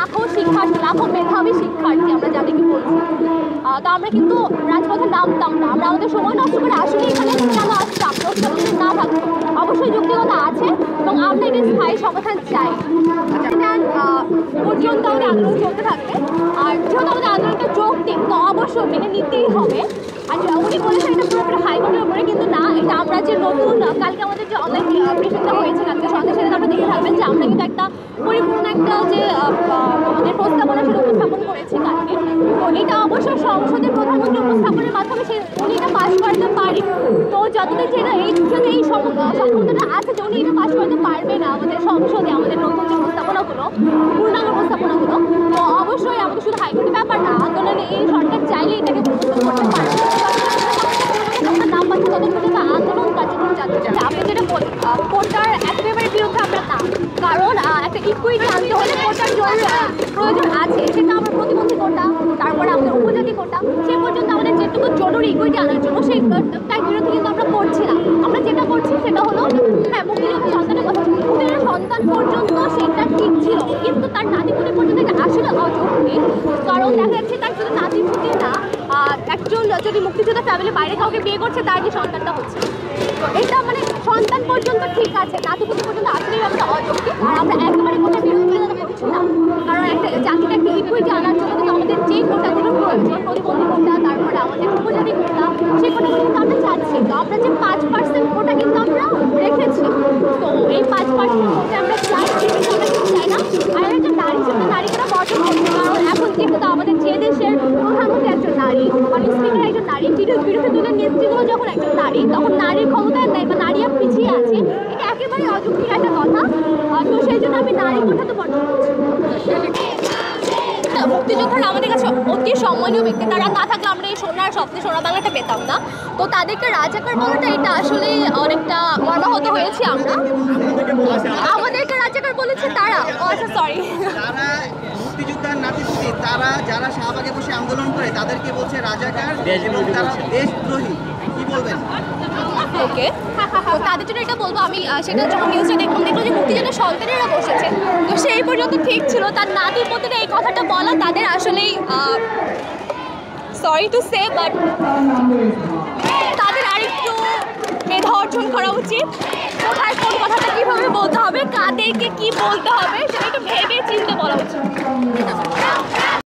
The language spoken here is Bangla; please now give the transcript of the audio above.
লাখো শিক্ষার্থী, লাখো মেধাবী শিক্ষার্থী আমরা যাদেরকে বলছি, তা আমরা কিন্তু রাজপথে নামতাম না। আমরা আমাদের সময় নষ্ট করে আসলে এখানে কেন আসতাম? প্রশ্ন যদি না থাকতো, অবশ্যই যৌক্তিকতা আছে এবং আমরা এটি স্থায়ী সমাধান চাই। পর্যন্ত আমাদের আন্দোলন চলতে থাকবে। আর যেহেতু আমাদের আন্দোলনটা যৌক্তিক, তো অবশ্যই মেনে নিতেই হবে। আর উনি বলেছেন এটা পুরোপুরি হাইকোর্টের উপরে, কিন্তু না, এটা আমরা যে নতুন কালকে আমাদের যে অনলাইন ব্রিফিংটা হয়েছে কালকে সন্ধ্যার সাথে আপনারা দেখে থাকবেন যে আমরা কিন্তু একটা পরিপূর্ণ একটা যে আমাদের প্রস্তাবনা সেটা উপস্থাপন করেছি কালকে। তো এটা অবশ্যই সংসদের প্রধানমন্ত্রী উপস্থাপনের মাধ্যমে উনি এটা পাশ করতে পারে। তো যতদিন যেটা এই সম্ভাবনাটা আছে যে উনি এটা পাশ করতে পারবে না আমাদের সংসদে আমাদের নতুন যে প্রস্তাবনাগুলো, পূর্ণাঙ্গ প্রস্তাবনাগুলো, তো অবশ্যই আমাদের শুধু হাইকোর্টের ব্যাপার না, আন্দোলনে এই সরকার চাইলে এটাকে করতে পারে। নাম পাচ্ছে ততক্ষণ পর্যন্ত আন্দোলন কার্যক্রম যাচ্ছে। আপনি যেটা কোটার একেবারে বিরুদ্ধে আমরা না, কারণ একটা ইকুইটি আনতে হলে কোটার প্রয়োজন আছে। সেটা আমরা প্রতিবন্ধী কোটা, তারপরে আমাদের উপজাতি কোটা, সে পর্যন্ত আমাদের যেটুকু জরুরি ইকুইটি আনার জন্য তার বিরুদ্ধে কিন্তু আমরা করছি না। আমরা যেটা করছি সেটা হলো, হ্যাঁ, মুক্তিযোদ্ধা সন্তানের কথা, মুক্তিযোদ্ধা সন্তান পর্যন্ত সেটা ঠিক ছিল, কিন্তু তার নাতিপুতি পর্যন্ত এটা আসলে অযৌক্তিক। কারণ দেখা যাচ্ছে তার শুধু নাতিপুতি না, একজন যদি মুক্তিযোদ্ধা ফ্যামিলি বাইরে কাউকে বিয়ে করছে তার যে সন্তানটা হচ্ছে, তো এটা মানে সন্তান পর্যন্ত ঠিক আছে, নাতিপুতি পর্যন্ত আসলেই আমরা অযৌক্তিক। আর আমরা একেবারে কোটা বিরোধী করছি না, কারণ একটা জাতিকে একটা ইকুইটি আনার জন্য কিন্তু আমাদের যে কোটাগুলো প্রয়োজন, প্রতিবন্ধী কোটা, তারপরে আমাদের উপজাতি কোটা, সেই কোটাগুলো কিন্তু আমরা চাচ্ছি। তো আমরা যে 5% কোটা কিন্তু আমরা রেখেছি, তো এই 5% কোটা আমরা চাইছি, আমরা কিন্তু চাই না। আর একটা নারী হিসেবে নারীরা বর্জন করছে, কারণ এখন যেহেতু আমাদের যে দেশের প্রধানমন্ত্রী একজন নারী, মানে স্পিকার একজন নারী, বিরোধী দলের নেতৃত্ব যখন একজন নারী, তখন নারীর ক্ষমতা নেই বা নারী পিছিয়ে আছে, এটা একেবারে অযৌক্তিক একটা কথা। তো সেই জন্য আমি নারী কোটা তো বর্জন করছি। মুক্তিযোদ্ধারা আমাদের কাছে অতি সম্মানীয় ব্যক্তি, তারা না থাকলে আমরা এই সোনা বাংলাটা পেতাম না। তো তাদেরকে রাজাকার বলাটা এটা আসলে অনেকটা মর্মাহত হয়েছি আমরা। আমাদেরকে রাজাকার বলেছে তারা, আচ্ছা সরি, মুক্তিযোদ্ধার নাতিপুতি, তারা যারা শাহবাগে বসে আন্দোলন করে তাদেরকে বলছে রাজাকার এবং তারা দেশদ্রোহী। কি বলবেন? ওকে, তো তাদের জন্য এটা বলবো আমি, সেটা যখন নিউজে দেখলো যে মুক্তিযোদ্ধার সন্তানেরা বসেছে, তো সেই পর্যন্ত ঠিক ছিল। তার নাতিপুতিরা এই কথাটা বলা তাদের আসলেই সরি টু সে, বাট তাদের আরেকটু মেধা অর্জন করা উচিত। কোথায় কোন কথাটা কীভাবে বলতে হবে, কাদেরকে কী বলতে হবে,